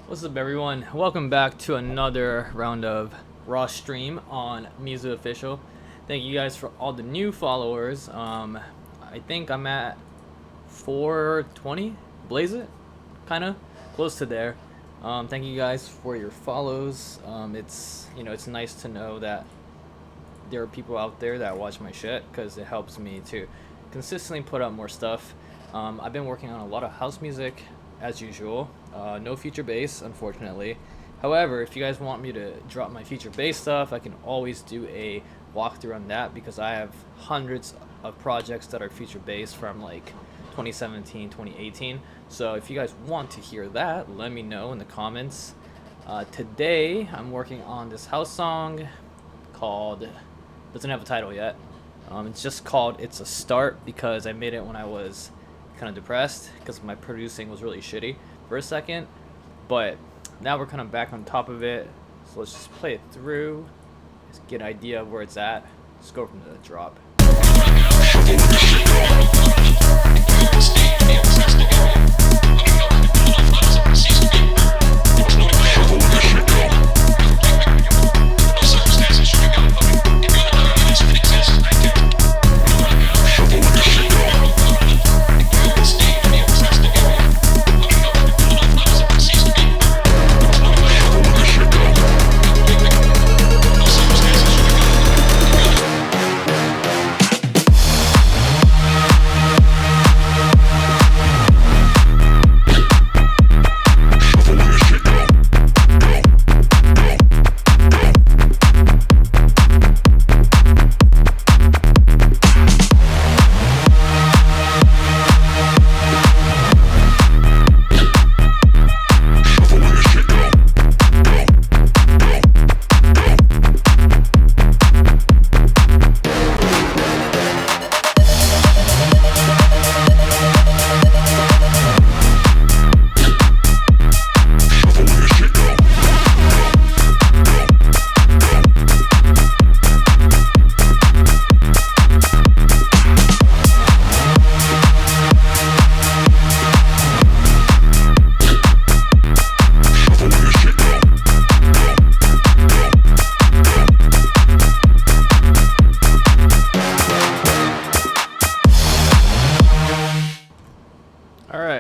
What's up, everyone? Welcome back to another round of Raw stream on Mizu Official. Thank you guys for all the new followers. I think I'm at 420. Blaze it, kind of close to there. Thank you guys for your follows. It's nice to know that there are people out there that watch my shit because it helps me to consistently put out more stuff. I've been working on a lot of house music as usual. No feature bass, unfortunately. However, if you guys want me to drop my feature bass stuff, I can always do a walkthrough on that because I have hundreds of projects that are feature bass from like 2017, 2018. So if you guys want to hear that, let me know in the comments. Today, I'm working on this house song called, doesn't have a title yet. It's just called It's a Start because I made it when I was kind of depressed because my producing was really shitty for a second, but now we're kind of back on top of it, so let's just play it through, just get an idea of where it's at. Let's go from the drop.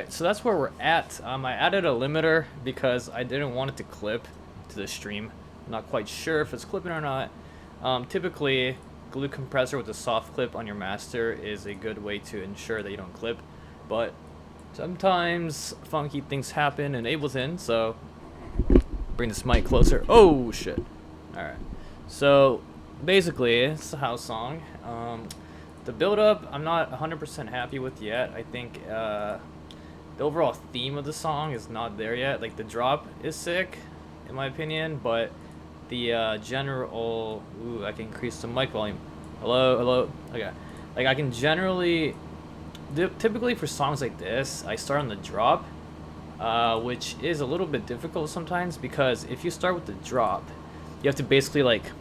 So that's where we're at. I added a limiter because I didn't want it to clip to the stream. I'm not quite sure if it's clipping or not. Typically, glue compressor with a soft clip on your master is a good way to ensure that you don't clip, but sometimes funky things happen in Ableton, so bring this mic closer. Oh shit. Alright, so basically it's a house song. The build up I'm not 100% happy with yet. I think the overall theme of the song is not there yet. Like, the drop is sick, in my opinion, but the general... Ooh, I can increase the mic volume. Hello? Okay. Like, I can generally... Typically for songs like this, I start on the drop, which is a little bit difficult sometimes, because if you start with the drop, you have to basically, like...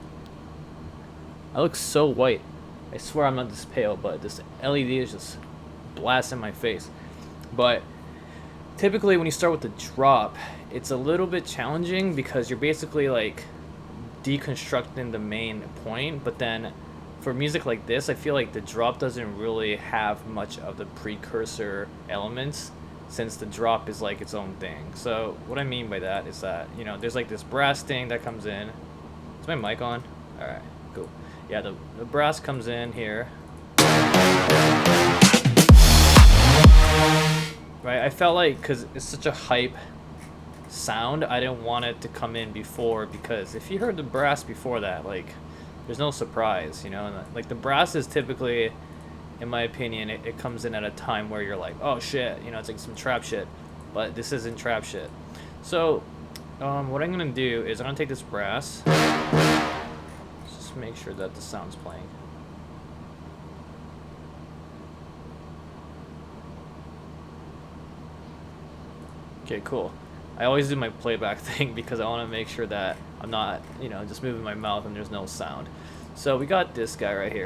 I look so white. I swear I'm not this pale, but this LED is just blasting my face. But... typically when you start with the drop, it's a little bit challenging because you're basically like deconstructing the main point, but then for music like this, I feel like the drop doesn't really have much of the precursor elements since the drop is like its own thing. So what I mean by that is that, you know, there's like this brass thing that comes in. Is my mic on? Alright, cool. Yeah, the brass comes in here. Right, I felt like, because it's such a hype sound, I didn't want it to come in before, because if you heard the brass before that, like, there's no surprise, you know? And, like, the brass is typically, in my opinion, it comes in at a time where you're like, oh shit, you know, it's like some trap shit, but this isn't trap shit. So, what I'm gonna do is I'm gonna take this brass, just make sure that the sound's playing. Okay, cool. I always do my playback thing because I want to make sure that I'm not, you know, just moving my mouth and there's no sound. So we got this guy right here.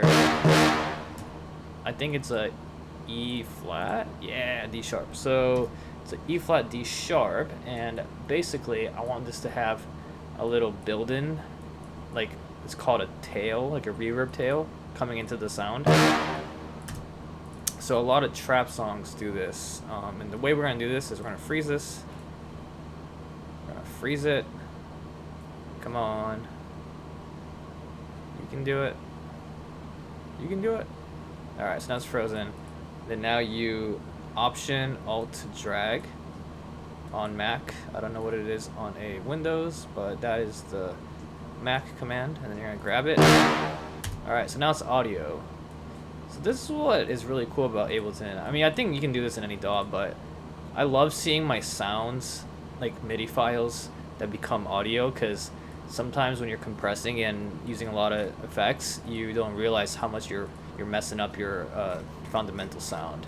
I think it's a E flat. Yeah, D sharp. So It's an E flat D sharp, and basically I want this to have a little built-in, like it's called a tail, like a reverb tail coming into the sound. So a lot of trap songs do this, and the way we're gonna do this is we're gonna freeze this. We're gonna freeze it. Come on. You can do it. You can do it. Alright, so now it's frozen. Then now you Option Alt drag on Mac. I don't know what it is on a Windows, but that is the Mac command, and then you're gonna grab it. Alright, so now it's audio. So this is what is really cool about Ableton. I mean, I think you can do this in any DAW, but I love seeing my sounds, like MIDI files, that become audio, because sometimes when you're compressing and using a lot of effects, you don't realize how much you're messing up your fundamental sound.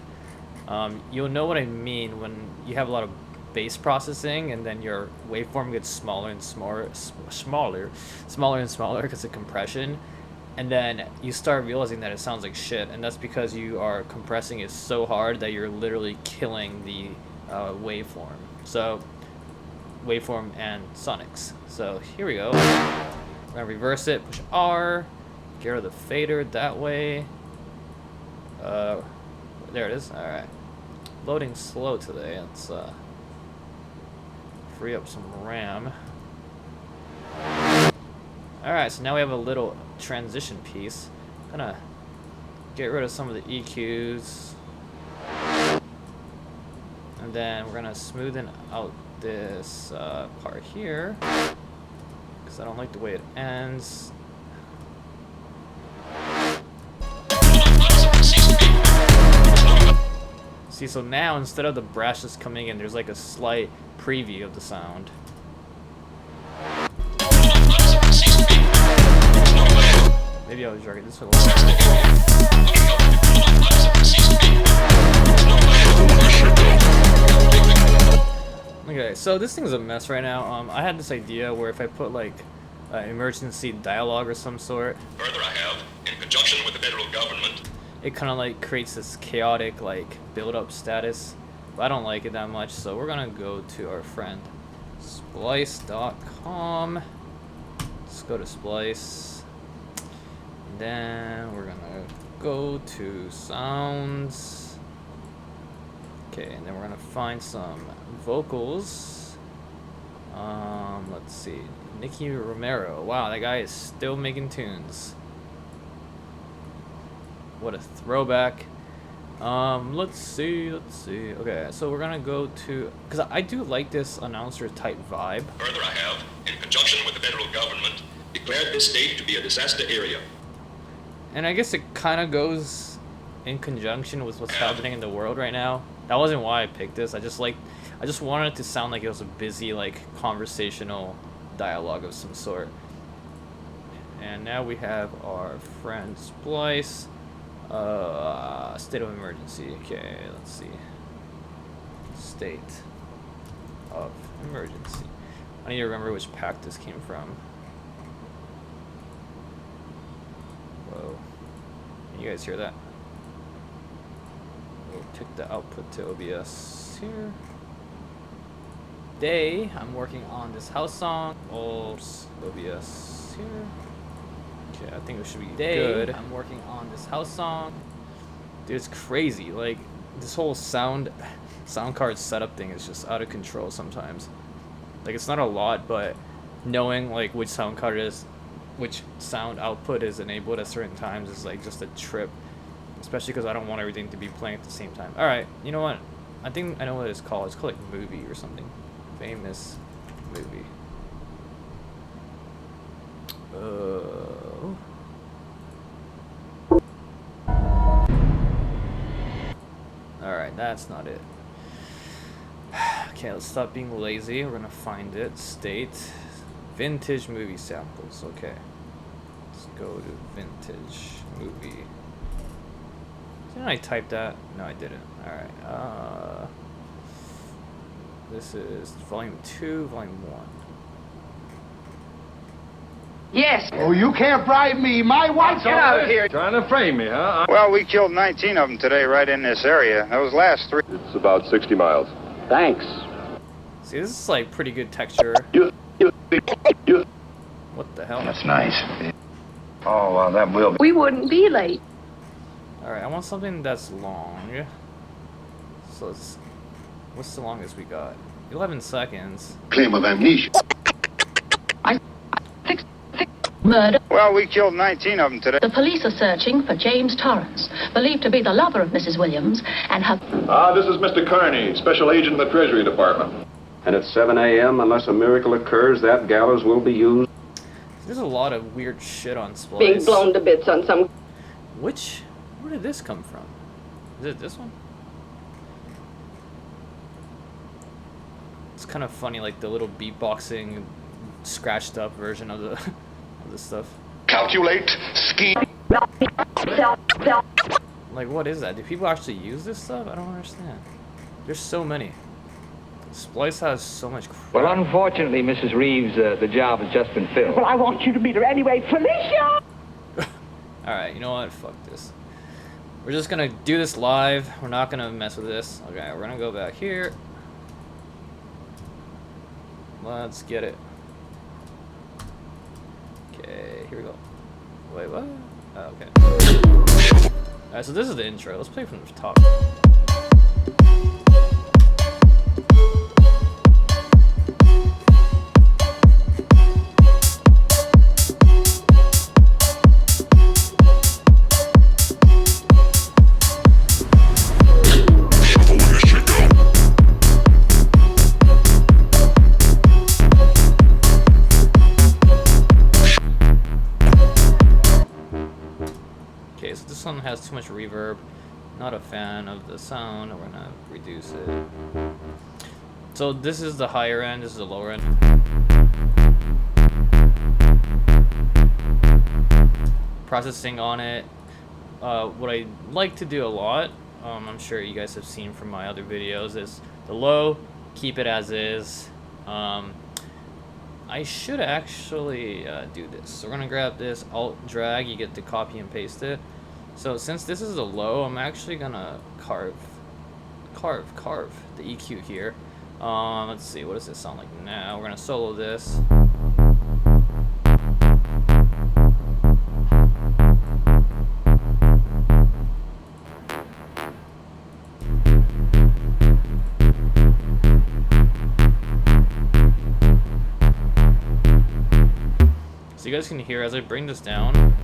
You'll know what I mean when you have a lot of bass processing and then your waveform gets smaller and smaller because of compression, and then you start realizing that it sounds like shit, and that's because you are compressing it so hard that you're literally killing the waveform. So waveform and sonics. So here we go. We're gonna reverse it, push R, get rid of the fader that way. There it is. Alright. Loading slow today. Let's free up some RAM. Alright, so now we have a little transition piece. Gonna get rid of some of the EQs. And then we're gonna smoothen out this part here, because I don't like the way it ends. See, so now instead of the brass just coming in, there's like a slight preview of the sound. Maybe I was drag it this way a little bit. Okay, so this thing's a mess right now. I had this idea where if I put like emergency dialogue or some sort, further I have, in conjunction with the federal government, it kind of like creates this chaotic like build-up status, but I don't like it that much, so we're gonna go to our friend splice.com. Let's go to Splice, and then we're gonna go to sounds. Okay, and then we're gonna find some vocals. Let's see, Nicky Romero. Wow, that guy is still making tunes. What a throwback. Let's see. Okay, so we're gonna go to, because I do like this announcer type vibe. Further I have, in conjunction with the federal government, declared this state to be a disaster area. And I guess it kind of goes in conjunction with what's happening in the world right now. That wasn't why I picked this. I just wanted it to sound like it was a busy, like, conversational dialogue of some sort. And now we have our friend Splice. State of emergency. Okay, let's see. State of emergency. I need to remember which pack this came from. Whoa. Can you guys hear that? We'll pick the output to OBS here. Day, I'm working on this house song. OBS here. Okay, I think it should be good. I'm working on this house song. Dude, it's crazy. Like, this whole sound card setup thing is just out of control sometimes. Like, it's not a lot, but knowing like which sound card is, which sound output is enabled at certain times is like just a trip. Especially because I don't want everything to be playing at the same time. Alright, you know what? I think I know what it's called. It's called like movie or something. Famous movie. Alright, that's not it. Okay, let's stop being lazy. We're gonna find it. State. Vintage movie samples. Okay. Let's go to vintage movie. Didn't I type that? No, I didn't. Alright. This is volume 2, volume 1. Yes. Oh, you can't bribe me. My wife's Get out of here. Trying to frame me, huh? Well, we killed 19 of them today right in this area. Those last 3... It's about 60 miles. Thanks. See, this is like pretty good texture. You. What the hell? That's nice. Oh, well, that will be. We wouldn't be late. Alright, I want something that's long. So let's... What's the longest we got? 11 seconds. Claim of amnesia. Murder. Well, we killed 19 of them today. The police are searching for James Torrance, believed to be the lover of Mrs. Williams, and her... This is Mr. Carney, Special Agent in the Treasury Department. And at 7 a.m., unless a miracle occurs, that gallows will be used. There's a lot of weird shit on Splice. being blown to bits on some... Which... Where did this come from? Is it this one? It's kind of funny, like the little beatboxing, scratched up version of the... this stuff. Calculate, scheme. Like, what is that? Do people actually use this stuff? I don't understand. There's so many. Splice has so much crap. Well, unfortunately, Mrs. Reeves, the job has just been filled. Well, I want you to meet her anyway, Felicia! Alright, you know what? Fuck this. We're just gonna do this live. We're not gonna mess with this. Okay, we're gonna go back here. Let's get it. Okay, here we go. Wait, what? Oh, okay. Alright, so this is the intro. Let's play from the top. Okay, so this one has too much reverb. Not a fan of the sound. We're gonna reduce it. So this is the higher end, this is the lower end. Processing on it. What I like to do a lot, I'm sure you guys have seen from my other videos, is the low, keep it as is. I should actually do this. So we're gonna grab this, alt drag, you get to copy and paste it. So since this is a low, I'm actually gonna carve the EQ here. Let's see, what does this sound like now? We're gonna solo this. So you guys can hear as I bring this down,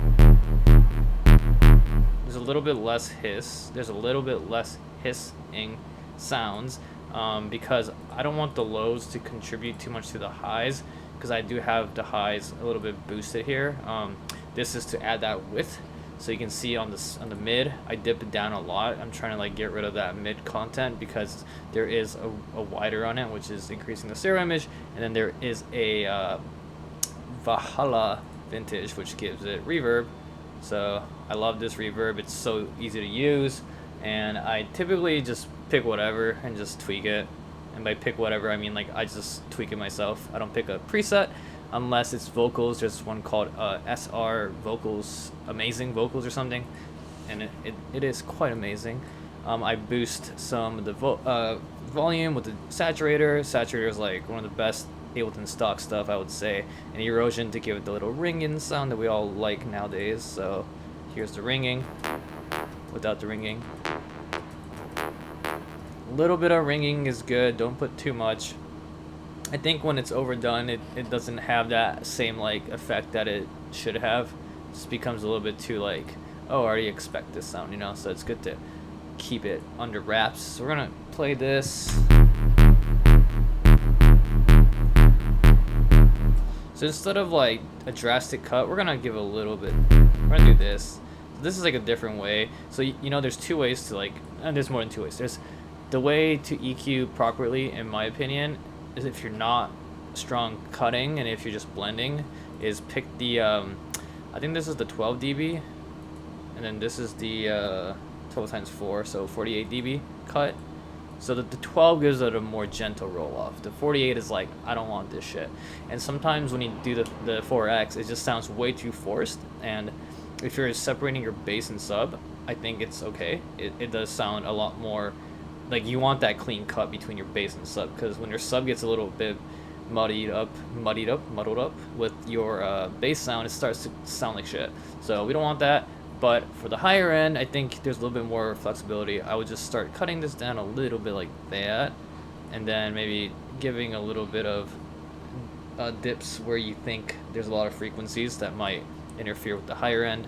there's a little bit less hiss. There's a little bit less hissing sounds because I don't want the lows to contribute too much to the highs, because I do have the highs a little bit boosted here. This is to add that width, so you can see on the mid I dip it down a lot. I'm trying to like get rid of that mid content because there is a wider on it, which is increasing the stereo image, and then there is a Valhalla vintage, which gives it reverb. So I love this reverb. It's so easy to use, and I typically just pick whatever and just tweak it. And by pick whatever, I mean like I just tweak it myself. I don't pick a preset unless it's vocals. There's one called SR Vocals, Amazing Vocals or something, and it is quite amazing. I boost some of the volume with the saturator. Saturator is like one of the best Ableton stock stuff, I would say, and erosion to give it the little ringing sound that we all like nowadays. So here's the ringing without the ringing. A little bit of ringing is good, don't put too much. I think when it's overdone, it doesn't have that same like effect that it should have. It just becomes a little bit too like, oh, I already expect this sound, you know. So it's good to keep it under wraps. So we're gonna play this. So instead of like a drastic cut, we're gonna give a little bit. We're gonna do this. So this is like a different way. So you know, there's two ways to like, and there's more than two ways. There's the way to EQ properly, in my opinion, is if you're not strong cutting and if you're just blending, is pick the I think this is the 12 dB, and then this is the 12 times 4, so 48 dB cut. So that the 12 gives it a more gentle roll off. The 48 is like, I don't want this shit. And sometimes when you do the 4X, it just sounds way too forced. And if you're separating your bass and sub, I think it's okay. It does sound a lot more like you want that clean cut between your bass and sub, because when your sub gets a little bit muddled up with your bass sound, it starts to sound like shit. So we don't want that. But for the higher end, I think there's a little bit more flexibility. I would just start cutting this down a little bit like that, and then maybe giving a little bit of dips where you think there's a lot of frequencies that might interfere with the higher end.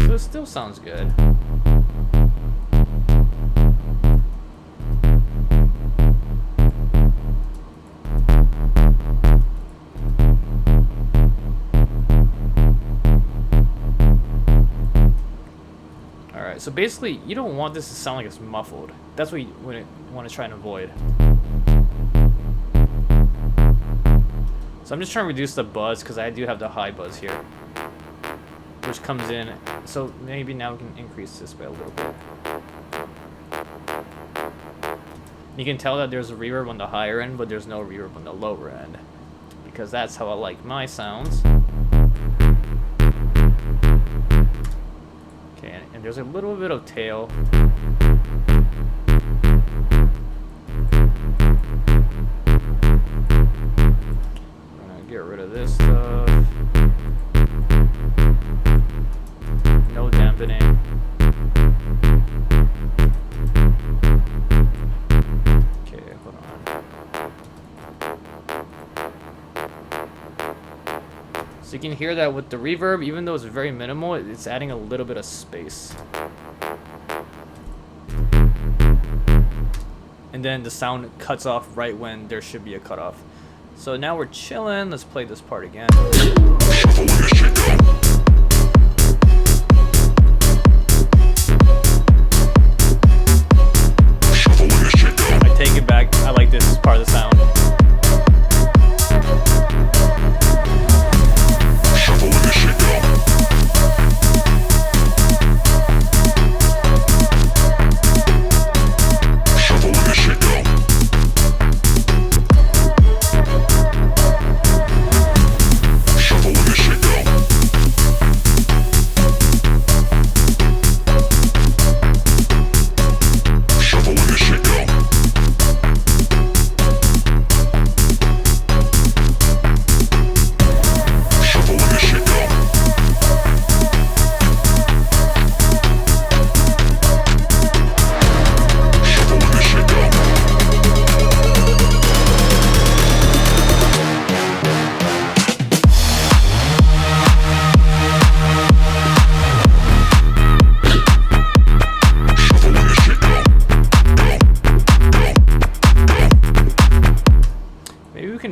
So it still sounds good. So basically, you don't want this to sound like it's muffled. That's what you want to try and avoid. So I'm just trying to reduce the buzz because I do have the high buzz here, which comes in. So maybe now we can increase this by a little bit. You can tell that there's a reverb on the higher end, but there's no reverb on the lower end, because that's how I like my sounds. And there's a little bit of tail. We're gonna get rid of this stuff. No dampening. Okay, hold on. So you can hear that with the reverb, even though it's very minimal, it's adding a little bit of space. And then the sound cuts off right when there should be a cutoff. So now we're chilling. Let's play this part again. I take it back. I like this part of the sound.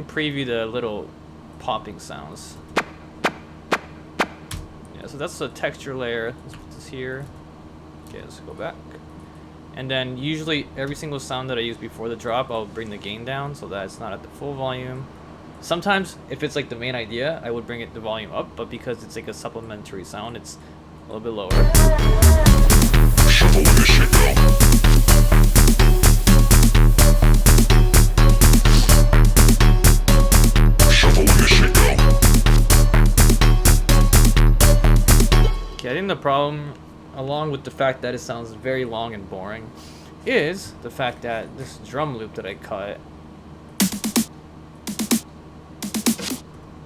Preview the little popping sounds. Yeah, so that's the texture layer. Let's put this here. Okay, let's go back. And then usually every single sound that I use before the drop, I'll bring the gain down so that it's not at the full volume. Sometimes if it's like the main idea, I would bring the volume up, but because it's like a supplementary sound, it's a little bit lower. I think the problem, along with the fact that it sounds very long and boring, is the fact that this drum loop that I cut,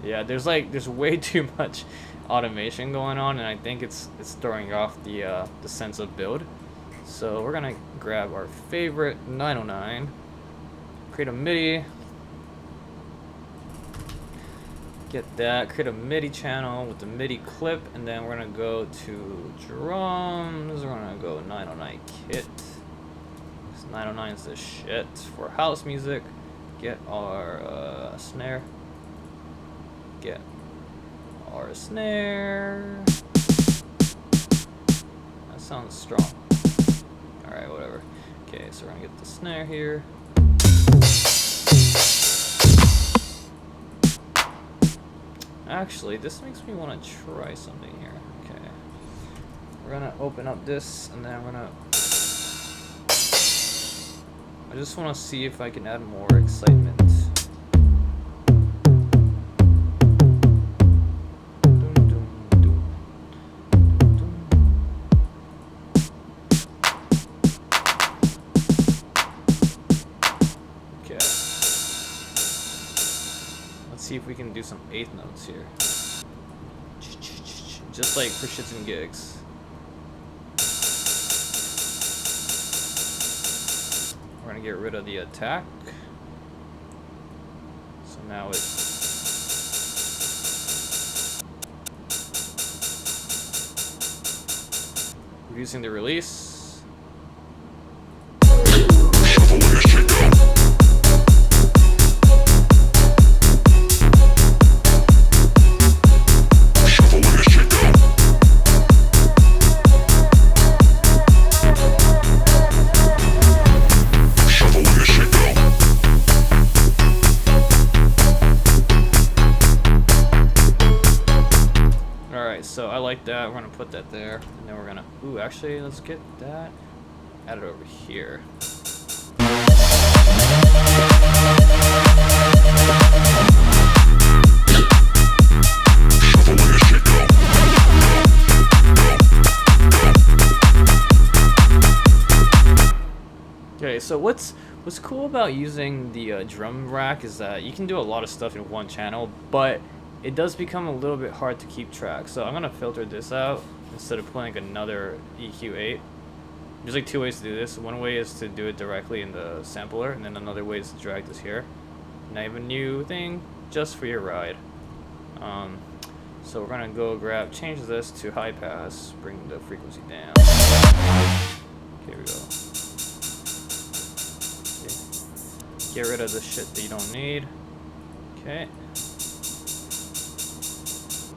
yeah, there's way too much automation going on, and I think it's throwing off the sense of build. So we're gonna grab our favorite 909, create a MIDI. Get that, create a MIDI channel with the MIDI clip, and then we're gonna go to drums. We're gonna go 909 kit. 909 is the shit for house music. Get our snare. Get our snare. That sounds strong. Alright, whatever. Okay, so we're gonna get the snare here. Actually, this makes me want to try something here. Okay. We're gonna open up this, and then we're gonna... I just want to see if I can add more excitement. see if we can do some eighth notes here. Just like for shits and gigs. We're gonna get rid of the attack. So now it's reducing the release. So I like that. We're gonna put that there, and then we're gonna. Ooh, actually, let's get that. Add it over here. Okay, so what's cool about using the drum rack is that you can do a lot of stuff in one channel, but it does become a little bit hard to keep track. So I'm gonna filter this out instead of putting another EQ8. There's like two ways to do this. One way is to do it directly in the sampler, and then another way is to drag this here. And I have a new thing just for your ride. So we're gonna go change this to high pass, bring the frequency down. Here we go. Okay. Get rid of the shit that you don't need. Okay.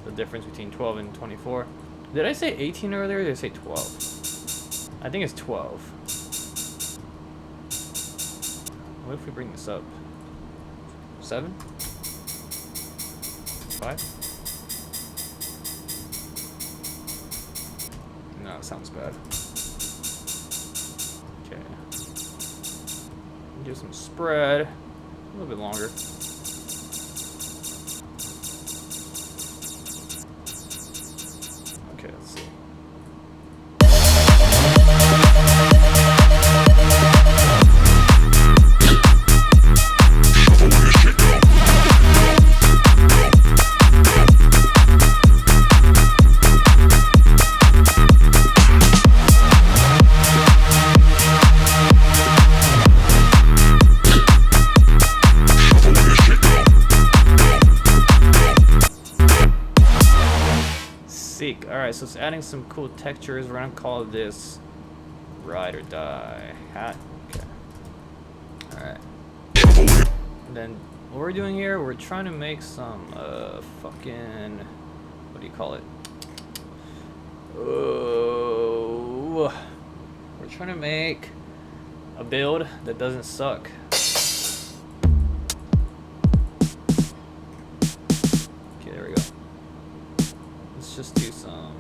The difference between 12 and 24. Did I say 18 earlier or did I say 12? I think it's 12. What if we bring this up? 7? 5? No, it sounds bad. Okay. Do some spread. A little bit longer. Okay, let's see. Alright, so it's adding some cool textures. We're gonna call this Ride or Die Hat. Okay. Alright. And then what we're doing here, we're trying to make some fucking, what do you call it? Oh, we're trying to make a build that doesn't suck. Okay, there we go. Let's just do some.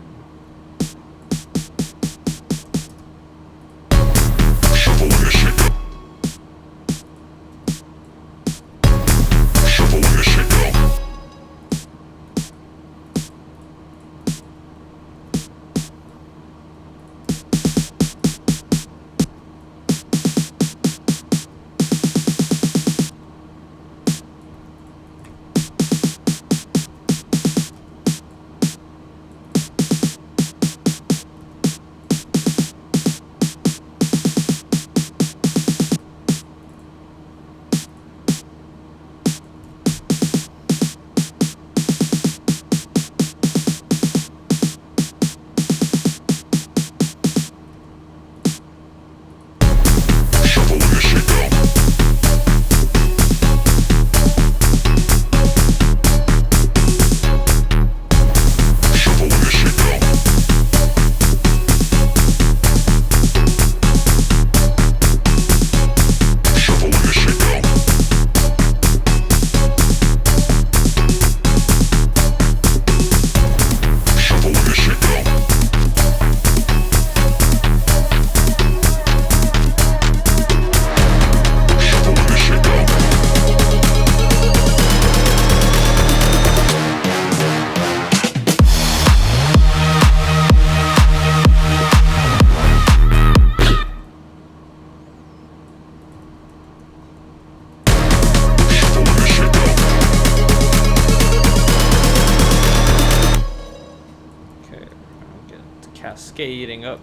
skating up.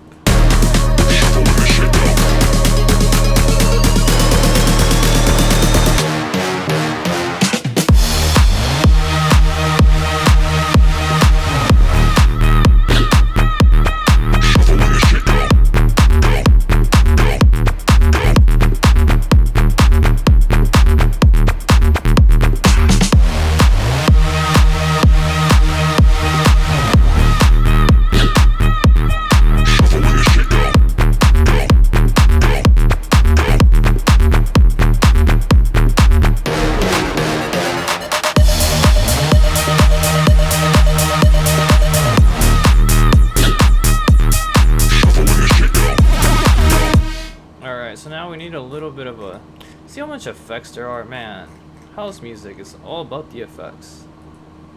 So now we need a little bit of a... See how much effects there are? Man, house music is all about the effects.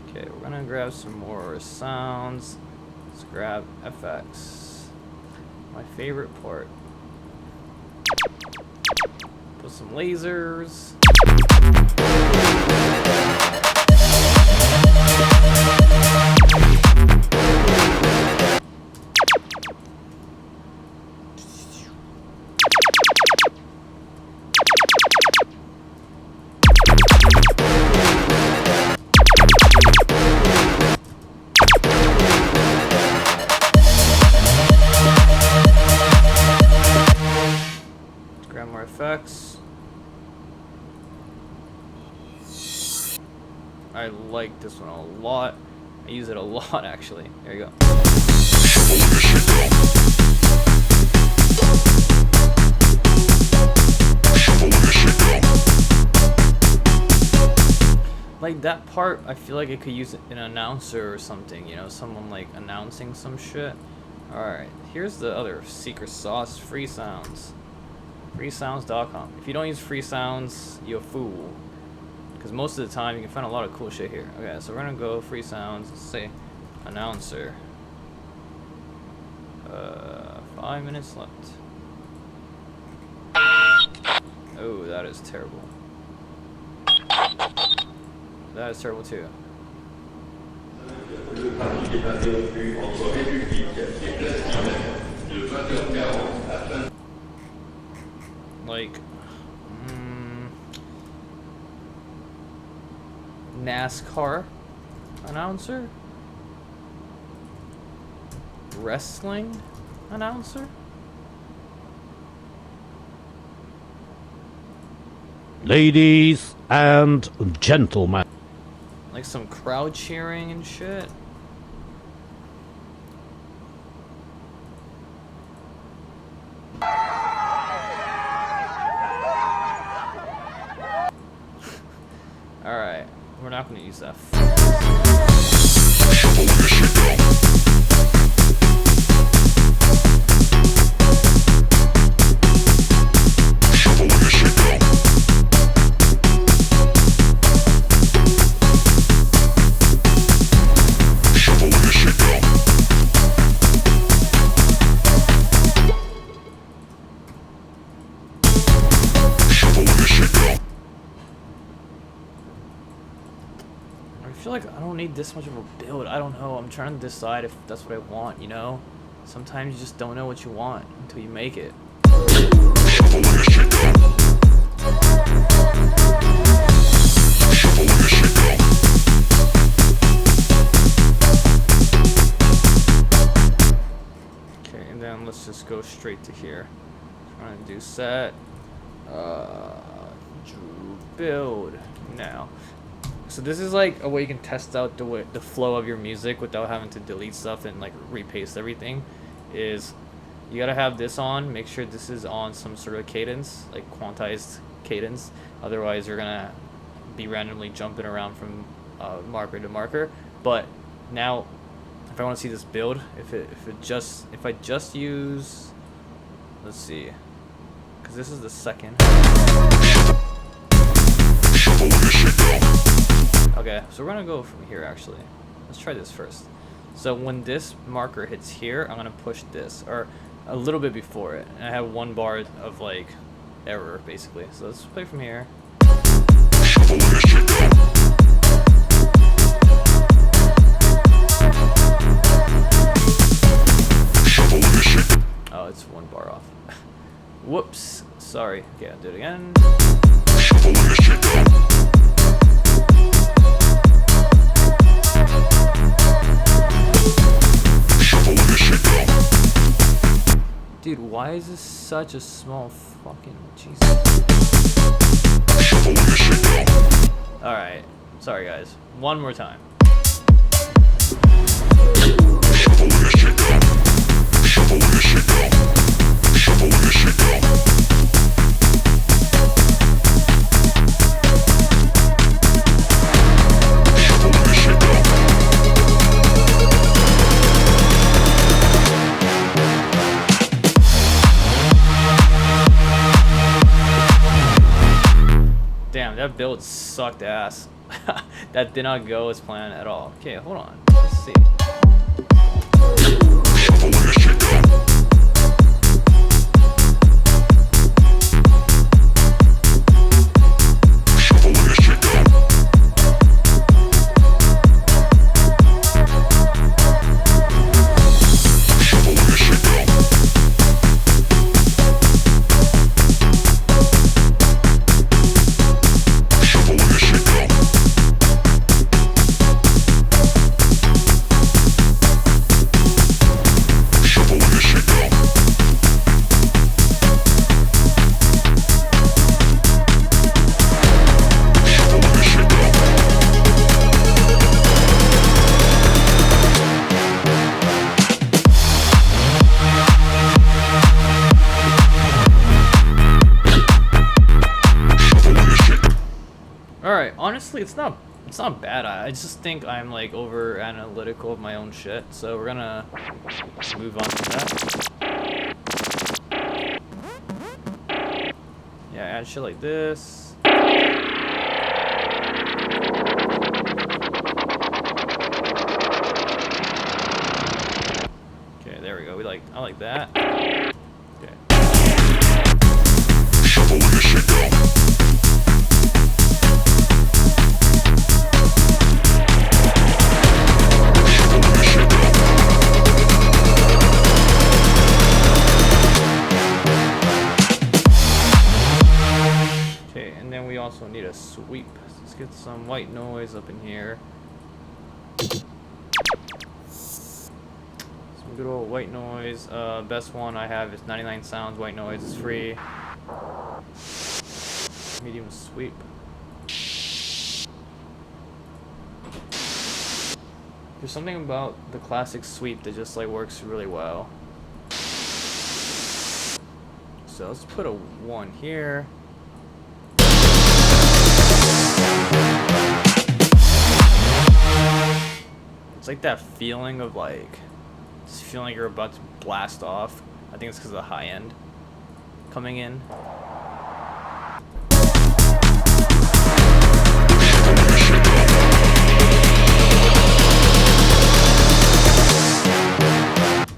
Okay, we're gonna grab some more sounds. Let's grab FX. My favorite part. Put some lasers. Effects. I like this one a lot. I use it a lot actually. There you go. Like that part, I feel like it could use an announcer or something, you know, someone like announcing some shit. Alright, here's the other secret sauce, free sounds. freesounds.com. If you don't use free sounds, you're a fool. Because most of the time you can find a lot of cool shit here. Okay, so we're gonna go free sounds. Let's say announcer. 5 minutes left. Oh, that is terrible. That is terrible too. Like NASCAR announcer, wrestling announcer, ladies and gentlemen, like some crowd cheering and shit. Alright, we're not going to use that. I feel like I don't need this much of a build. I don't know. I'm trying to decide if that's what I want, you know? Sometimes you just don't know what you want until you make it. Okay, and then let's just go straight to here. Trying to do set. Build now. So this is like a way you can test out the flow of your music without having to delete stuff and like repaste everything. Is you gotta have this on, make sure this is on some sort of cadence, like quantized cadence. Otherwise you're gonna be randomly jumping around from marker to marker. But now if I want to see this build, if I just use, let's see, because this is the second. Okay, so we're gonna go from here actually. Let's try this first. So when this marker hits here, I'm gonna push this, or a little bit before it. And I have 1 bar of like error basically. So let's play from here. Oh, it's one bar off. Whoops. Sorry. Okay, I'll do it again. Dude, why is this such a small fucking Jesus? Alright. Sorry guys. One more time. Damn, that build sucked ass. That did not go as planned at all. Okay, hold on. Let's see. Honestly, it's not bad. I just think I'm like over analytical of my own shit. So we're gonna move on from that. Yeah, add shit like this. Okay, there we go. I like that. Okay. We also need a sweep. Let's get some white noise up in here. Some good old white noise. Best one I have is 99 Sounds white noise. It's free. Medium sweep. There's something about the classic sweep that just like works really well. So let's put a 1 here. It's like that feeling of like, just feeling like you're about to blast off. I think it's because of the high end coming in.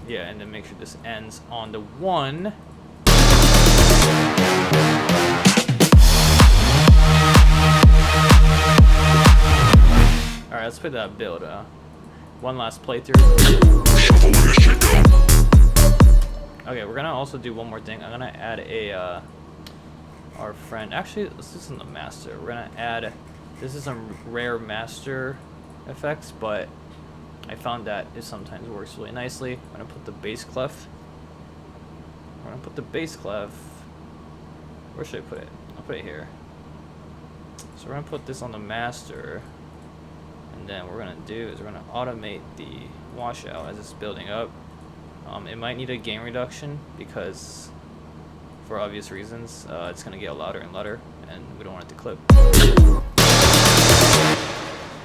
Yeah, and then make sure this ends on the 1. Alright, let's play that build. One last playthrough. Okay, we're gonna also do one more thing. I'm gonna add a our friend. Actually, this isn't the master. We're gonna add. This is some rare master effects, but I found that it sometimes works really nicely. I'm gonna put the bass clef. We're gonna put the bass clef. Where should I put it? I'll put it here. So we're gonna put this on the master. And then what we're going to do is we're going to automate the washout as it's building up. It might need a gain reduction because, for obvious reasons, it's going to get louder and louder, and we don't want it to clip.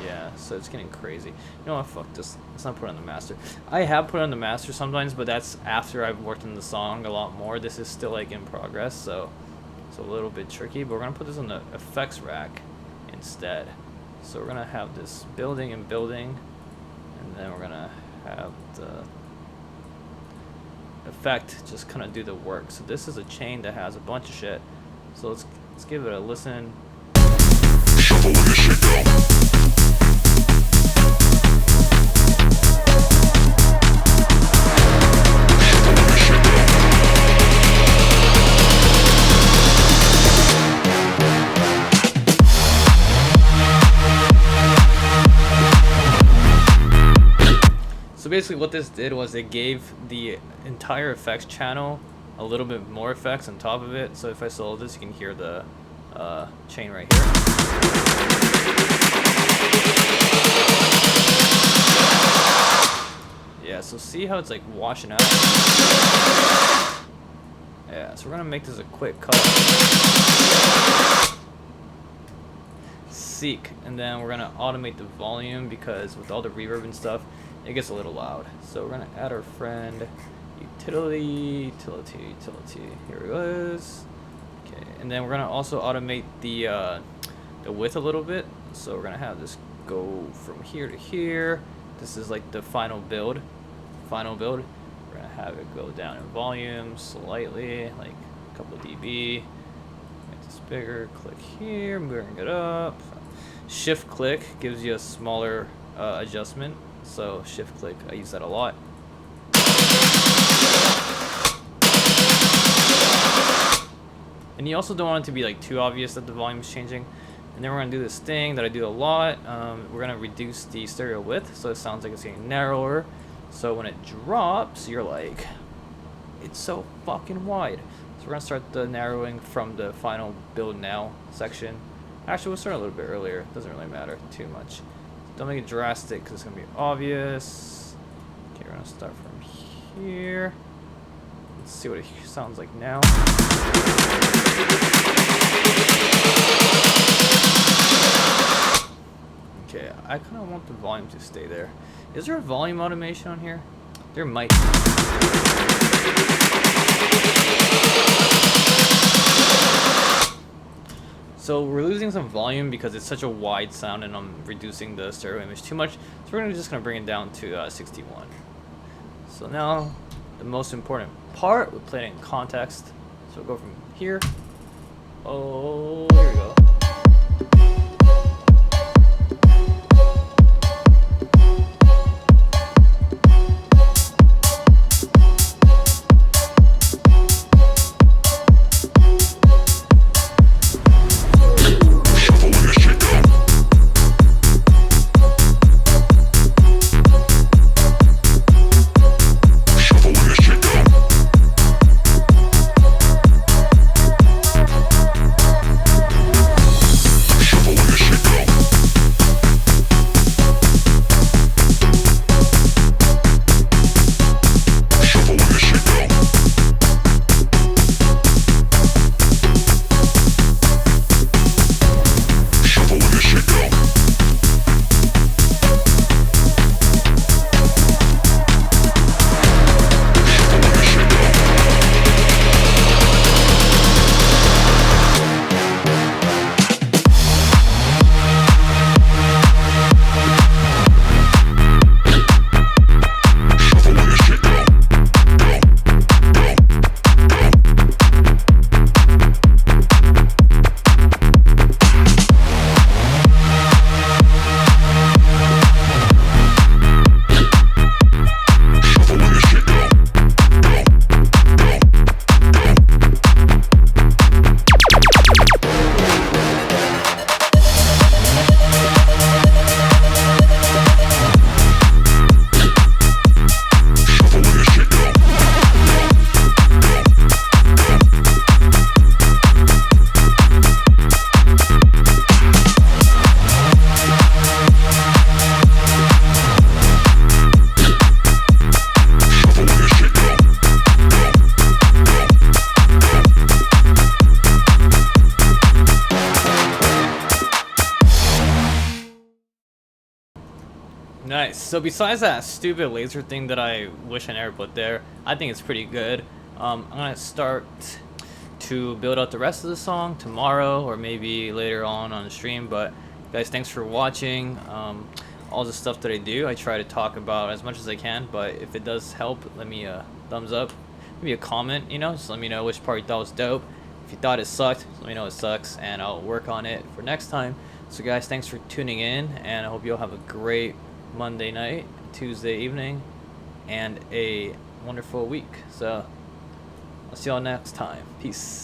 Yeah, so it's getting crazy. You know what, fuck this. Let's not put it on the master. I have put it on the master sometimes, but that's after I've worked in the song a lot more. This is still like in progress, so it's a little bit tricky, but we're going to put this on the effects rack instead. So we're gonna have this building and building, and then we're gonna have the effect just kind of do the work. So this is a chain that has a bunch of shit. So let's give it a listen. basically what this did was it gave the entire effects channel a little bit more effects on top of it. So if I solo this, you can hear the chain right here. Yeah, so see how it's like washing out? Yeah, so we're gonna make this a quick cut. Seek, and then we're gonna automate the volume because with all the reverb and stuff, it gets a little loud. So we're gonna add our friend utility. Here it is. Okay, and then we're gonna also automate the width a little bit. So we're gonna have this go from here to here. This is like the final build. We're gonna have it go down in volume slightly, like a couple dB. Make this bigger. Click here, moving it up. Shift click gives you a smaller adjustment. So shift click, I use that a lot. And you also don't want it to be like too obvious that the volume is changing. And then we're gonna do this thing that I do a lot. We're gonna reduce the stereo width so it sounds like it's getting narrower. So when it drops, you're like, it's so fucking wide. So we're gonna start the narrowing from the final build now section. Actually, we'll start a little bit earlier. It doesn't really matter too much. Don't make it drastic because it's gonna be obvious. Okay, we're gonna start from here. Let's see what it sounds like now. Okay, I kind of want the volume to stay there. Is there a volume automation on here? There might be. So we're losing some volume because it's such a wide sound and I'm reducing the stereo image too much. So we're just going to bring it down to 61. So now the most important part, we play it in context. So we'll go from here. Oh, here we go. Nice. So besides that stupid laser thing that I wish I never put there, I think it's pretty good. I'm gonna start to build out the rest of the song tomorrow or maybe later on the stream. But guys, thanks for watching. All the stuff that I do, I try to talk about as much as I can. But if it does help, let me a thumbs up, maybe a comment. You know, just let me know which part you thought was dope. If you thought it sucked, let me know it sucks, and I'll work on it for next time. So guys, thanks for tuning in, and I hope you'll have a great Monday night, Tuesday evening, and a wonderful week. So I'll see y'all next time. Peace.